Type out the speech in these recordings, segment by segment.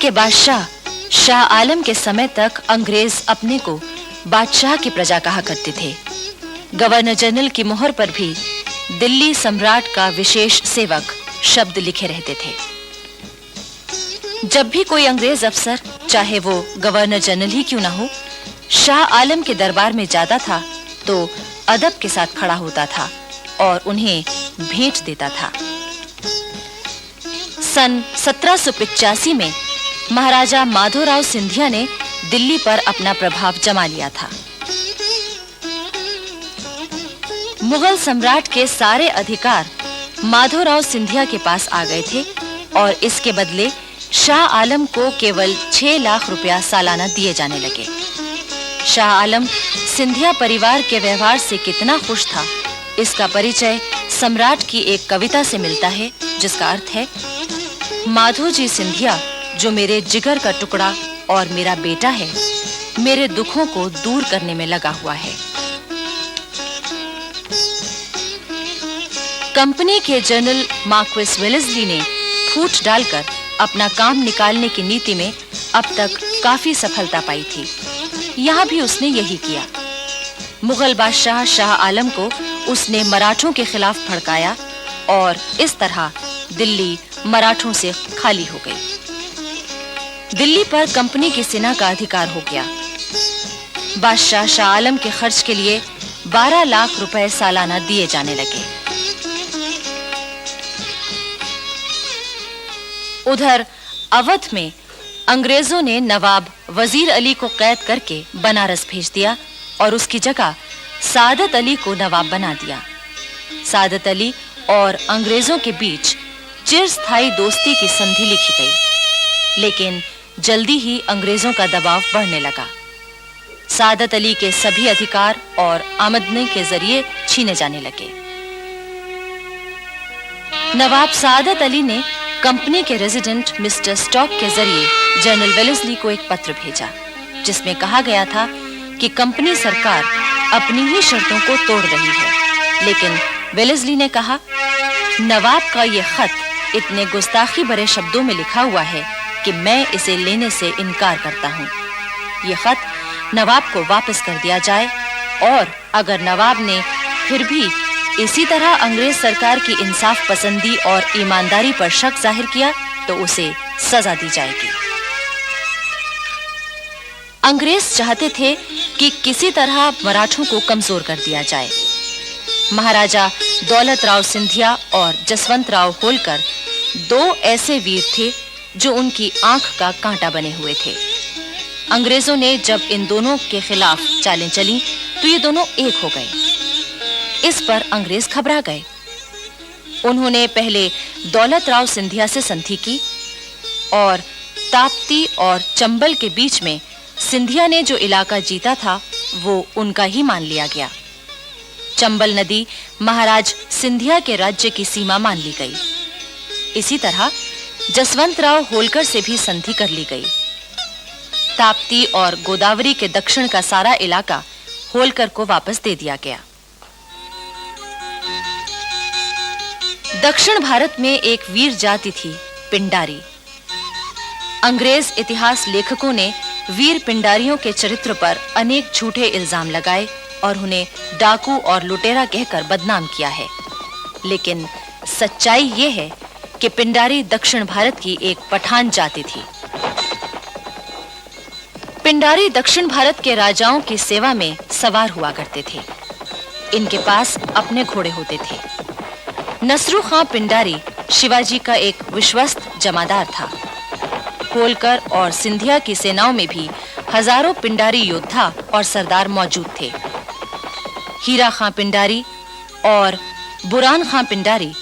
के बादशाह शाह आलम के समय तक अंग्रेज अपने को बादशाह की प्रजा कहा करते थे। गवर्नर जनरल की मोहर पर भी दिल्ली सम्राट का विशेष सेवक शब्द लिखे रहते थे। जब भी कोई अंग्रेज अफसर, चाहे वो गवर्नर जनरल ही क्यों ना हो, शाह आलम के दरबार में जाता था तो अदब के साथ खड़ा होता था और उन्हें भेंट देता था। सन 1785 में महाराजा माधोराव सिंधिया ने दिल्ली पर अपना प्रभाव जमा लिया था। मुगल सम्राट के सारे अधिकार माधोराव सिंधिया के पास आ गए थे और इसके बदले शाह आलम को केवल 6 लाख रुपया सालाना दिए जाने लगे। शाह आलम सिंधिया परिवार के व्यवहार से कितना खुश था, इसका परिचय सम्राट की एक कविता से मिलता है, जिसका अर्थ है, माधोजी सिंधिया जो मेरे जिगर का टुकड़ा और मेरा बेटा है, मेरे दुखों को दूर करने में लगा हुआ है। कंपनी के जनरल मार्क्विस वेलेस्ली ने फूट डालकर अपना काम निकालने की नीति में अब तक काफी सफलता पाई थी। यहाँ भी उसने यही किया। मुगल बादशाह शाह आलम को उसने मराठों के खिलाफ भड़काया और इस तरह दिल्ली मराठों से खाली हो गई। दिल्ली पर कंपनी की सेना का अधिकार हो गया। बादशाह शाह आलम के खर्च के लिए 12 लाख रुपए सालाना दिए जाने लगे। उधर अवध में अंग्रेजों ने नवाब वजीर अली को कैद करके बनारस भेज दिया और उसकी जगह सादत अली को नवाब बना दिया। सादत अली और अंग्रेजों के बीच चिरस्थायी दोस्ती की संधि लिखी गई, लेकिन जल्दी ही अंग्रेजों का दबाव बढ़ने लगा। सादत अली के सभी अधिकार और आमदनी के जरिए छीने जाने लगे। नवाब सादत अली ने कंपनी के रेजिडेंट मिस्टर स्टॉक के जरिए जनरल वेलेस्ली को एक पत्र भेजा, जिसमें कहा गया था कि कंपनी सरकार अपनी ही शर्तों को तोड़ रही है। लेकिन वेलेस्ली ने कहा, नवाब का यह खत इतने गुस्ताखी भरे शब्दों में लिखा हुआ है कि मैं इसे लेने से इनकार करता हूँ। यह खत नवाब को वापस कर दिया जाए और अगर नवाब ने फिर भी इसी तरह अंग्रेज सरकार की इंसाफ पसंदी और ईमानदारी पर शक जाहिर किया तो उसे सजा दी जाएगी। अंग्रेज चाहते थे कि किसी तरह मराठों को कमजोर कर दिया जाए। महाराजा दौलत राव सिंधिया और जसवंत राव होलकर 2 ऐसे वीर थे जो उनकी आंख का कांटा बने हुए थे। अंग्रेजों ने जब इन दोनों के खिलाफ चालें चली तो ये दोनों एक हो गए। इस पर अंग्रेज घबरा गए। उन्होंने पहले दौलत राव सिंधिया से संधि की और ताप्ती और चंबल के बीच में सिंधिया ने जो इलाका जीता था वो उनका ही मान लिया गया। चंबल नदी महाराज सिंधिया के राज्य की सीमा मान ली गई। इसी तरह जसवंत राव होलकर से भी संधि कर ली गई। ताप्ती और गोदावरी के दक्षिण का सारा इलाका होलकर को वापस दे दिया गया। दक्षिण भारत में एक वीर जाति थी, पिंडारी। अंग्रेज इतिहास लेखकों ने वीर पिंडारियों के चरित्र पर अनेक झूठे इल्जाम लगाए और उन्हें डाकू और लुटेरा कहकर बदनाम किया है। लेकिन सच्चाई ये है कि पिंडारी दक्षिण भारत की एक पठान जाति थी। पिंडारी दक्षिण भारत के राजाओं की सेवा में सवार हुआ करते थे। इनके पास अपने घोड़े होते थे। नसरू खां पिंडारी शिवाजी का एक विश्वस्त जमादार था। होलकर और सिंधिया की सेनाओं में भी हजारों पिंडारी योद्धा और सरदार मौजूद थे। हीरा खां पिंडारी और बुरान खां पिंडारी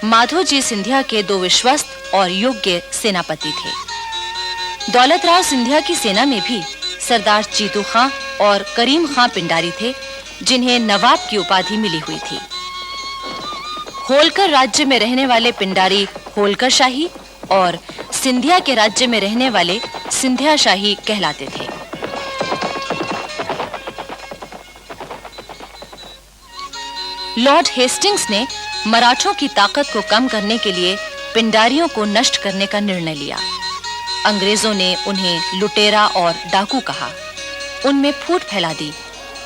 माधोजी सिंधिया के 2 विश्वस्त और योग्य सेनापति थे। दौलत राव सिंधिया की सेना में भी सरदार चीतू खां और करीम खां पिंडारी थे, जिन्हें नवाब की उपाधि मिली हुई थी। होलकर राज्य में रहने वाले पिंडारी होलकर शाही और सिंधिया के राज्य में रहने वाले सिंधिया शाही कहलाते थे। लॉर्ड हेस्टिंग्स ने मराठों की ताकत को कम करने के लिए पिंडारियों को नष्ट करने का निर्णय लिया। अंग्रेजों ने उन्हें लुटेरा और डाकू कहा, उनमें फूट फैला दी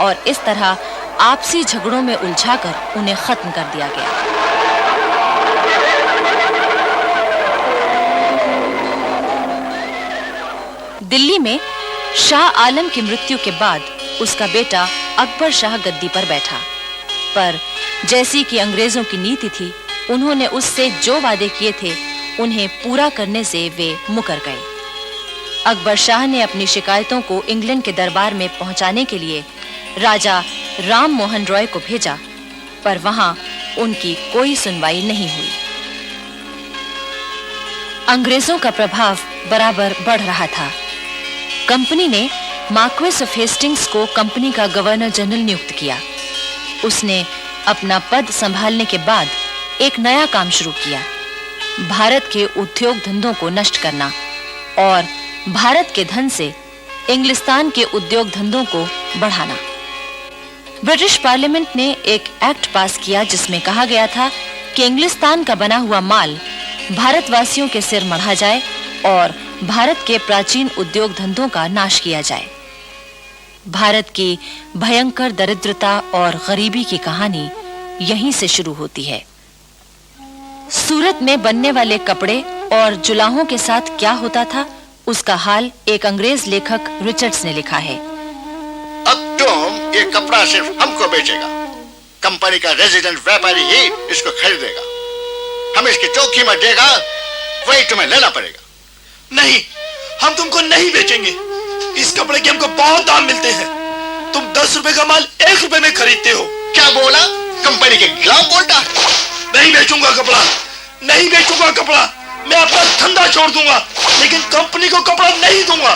और इस तरह आपसी झगड़ों में उलझाकर उन्हें खत्म कर दिया गया। दिल्ली में शाह आलम की मृत्यु के बाद उसका बेटा अकबर शाह गद्दी पर बैठा, पर जैसी कि अंग्रेजों की नीति थी, उन्होंने उससे जो वादे किए थे उन्हें पूरा करने से वे मुकर गए। अकबर शाह ने अपनी शिकायतों को इंग्लैंड के दरबार में पहुंचाने के लिए राजा राम मोहन रॉय को भेजा, पर वहां उनकी कोई सुनवाई नहीं हुई। अंग्रेजों का प्रभाव बराबर बढ़ रहा था। कंपनी ने मार्क्वेस ऑफ हेस्टिंग्स को कंपनी का गवर्नर जनरल नियुक्त किया। उसने अपना पद संभालने के बाद एक नया काम शुरू किया, भारत के उद्योग धंधों को नष्ट करना और भारत के धन से इंग्लिस्तान के उद्योग धंधों को बढ़ाना। ब्रिटिश पार्लियामेंट ने एक एक्ट पास किया जिसमें कहा गया था कि इंग्लिस्तान का बना हुआ माल भारतवासियों के सिर मढ़ा जाए और भारत के प्राचीन उद्योग धंधों का नाश किया जाए। भारत की भयंकर दरिद्रता और गरीबी की कहानी यहीं से शुरू होती है। सूरत में बनने वाले कपड़े और जुलाहों के साथ क्या होता था, उसका हाल एक अंग्रेज लेखक रिचर्ड्स ने लिखा है। अब तुम ये कपड़ा सिर्फ हमको बेचेगा, कंपनी का रेजिडेंट व्यापारी ही इसको खरीदेगा, हम इसकी जो कीमत देगा वही तुम्हें लेना पड़ेगा। नहीं, हम तुमको नहीं बेचेंगे। इस कपड़े के हमको बहुत दाम मिलते हैं। तुम 10 रुपए का माल 1 रुपए में खरीदते हो। क्या बोला? कंपनी के खिलाफ बोलता? नहीं बेचूंगा कपड़ा, नहीं बेचूंगा कपड़ा। मैं अपना धंधा छोड़ दूंगा, लेकिन कंपनी को कपड़ा नहीं दूंगा।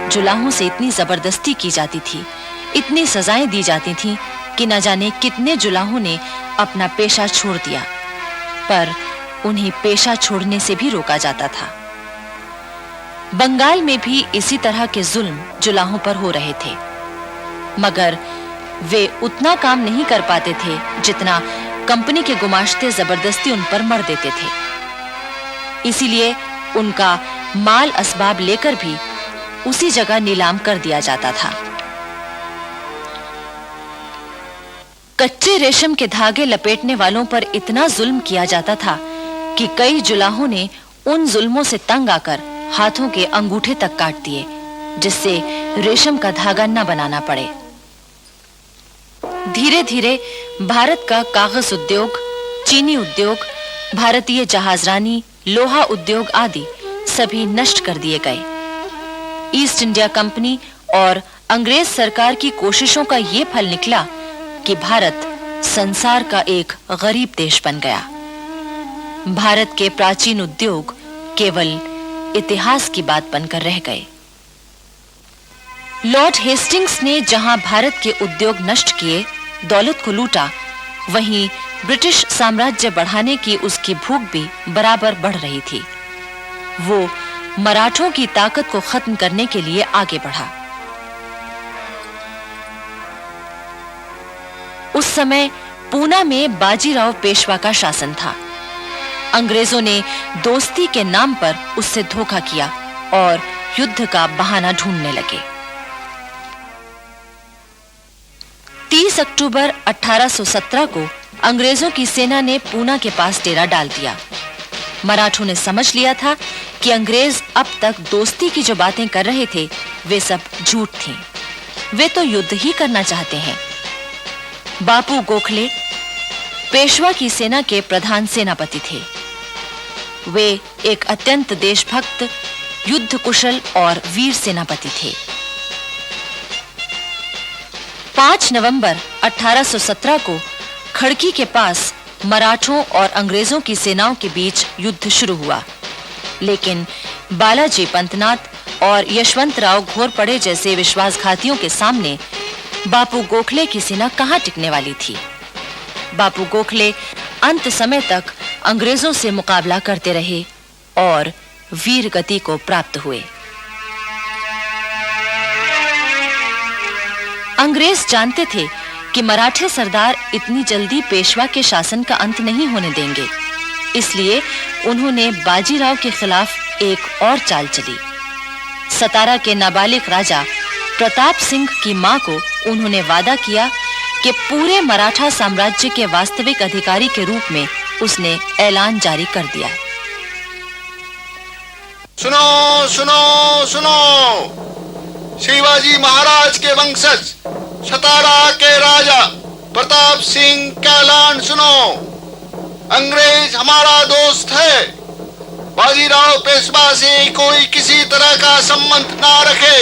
जुलाहों से इतनी जबरदस्ती की जाती थी, इतनी सजाएं दी जाती थीं कि न जाने कितने जुलाहों ने अपना पेशा छोड़ दिया, पर उन्हें पेशा छोड़ने से भी रोका जाता था। बंगाल में भी इसी तरह के जुल्म जुलाहों पर हो रहे थे, मगर वे उतना काम नहीं कर पाते थे जितना कंपनी के गुमाश्ते जबरदस्ती उन पर मर देते थे। इसीलिए उनका माल असबाब लेकर भी उसी जगह नीलाम कर दिया जाता था। कच्चे रेशम के धागे लपेटने वालों पर इतना जुल्म किया जाता था कि कई जुलाहों ने उन जुल्मों से तंग आकर हाथों के अंगूठे तक काट दिए, जिससे रेशम का धागा न बनाना पड़े। धीरे-धीरे भारत का कागज उद्योग, चीनी उद्योग, भारतीय जहाजरानी, लोहा उद्योग आदि सभी नष्ट कर दिए गए। ईस्ट इंडिया कंपनी और अंग्रेज सरकार की कोशिशों का ये फल निकला कि भारत संसार का एक गरीब देश बन गया। भारत के प्राचीन उद्योग केवल इतिहास की बात बनकर रह गए। लॉर्ड हेस्टिंग्स ने जहां भारत के उद्योग नष्ट किए, दौलत को लूटा, वहीं ब्रिटिश साम्राज्य बढ़ाने की उसकी भूख भी बराबर बढ़ रही थी। वो मराठों की ताकत को खत्म करने के लिए आगे बढ़ा। उस समय पूना में बाजीराव पेशवा का शासन था। अंग्रेजों ने दोस्ती के नाम पर उससे धोखा किया और युद्ध का बहाना ढूंढने लगे। 30 अक्टूबर 1817 को अंग्रेजों की सेना ने पूना के पास डेरा डाल दिया। मराठों ने समझ लिया था कि अंग्रेज अब तक दोस्ती की जो बातें कर रहे थे वे सब झूठ थीं। वे तो युद्ध ही करना चाहते हैं। बापू गोखले पेशवा की सेना के प्रधान सेनापति थे। वे एक अत्यंत देशभक्त, युद्ध कुशल और वीर सेनापति थे। 5 नवंबर 1817 को खड़की के पास मराठों और अंग्रेजों की सेनाओं के बीच युद्ध शुरू हुआ, लेकिन बालाजी पंतनाथ और यशवंतराव घोरपड़े जैसे विश्वासघातियों के सामने बापू गोखले की सेना कहां टिकने वाली थी। बापू गोखले अंत समय तक अंग्रेजों से मुकाबला करते रहे और वीर गति को प्राप्त हुए। अंग्रेज जानते थे कि मराठे सरदार इतनी जल्दी पेशवा के शासन का अंत नहीं होने देंगे, इसलिए उन्होंने बाजीराव के खिलाफ एक और चाल चली। सतारा के नाबालिग राजा प्रताप सिंह की मां को उन्होंने वादा किया कि पूरे मराठा साम्राज्य के वास्तविक अधिकारी के रूप में उसने ऐलान जारी कर दिया। सुनो सुनो सुनो, शिवाजी महाराज के वंशज सतारा के राजा प्रताप सिंह का ऐलान सुनो। अंग्रेज हमारा दोस्त है। बाजीराव पेशवा से कोई किसी तरह का संबंध ना रखे।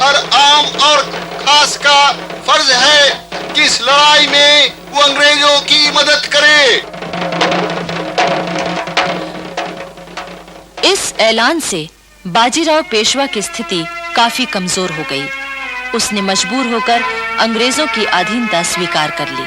हर आम और खास का फर्ज है कि इस लड़ाई में वो अंग्रेजों की मदद करे। इस ऐलान से बाजीराव पेशवा की स्थिति काफी कमजोर हो गई। उसने मजबूर होकर अंग्रेजों की अधीनता स्वीकार कर ली।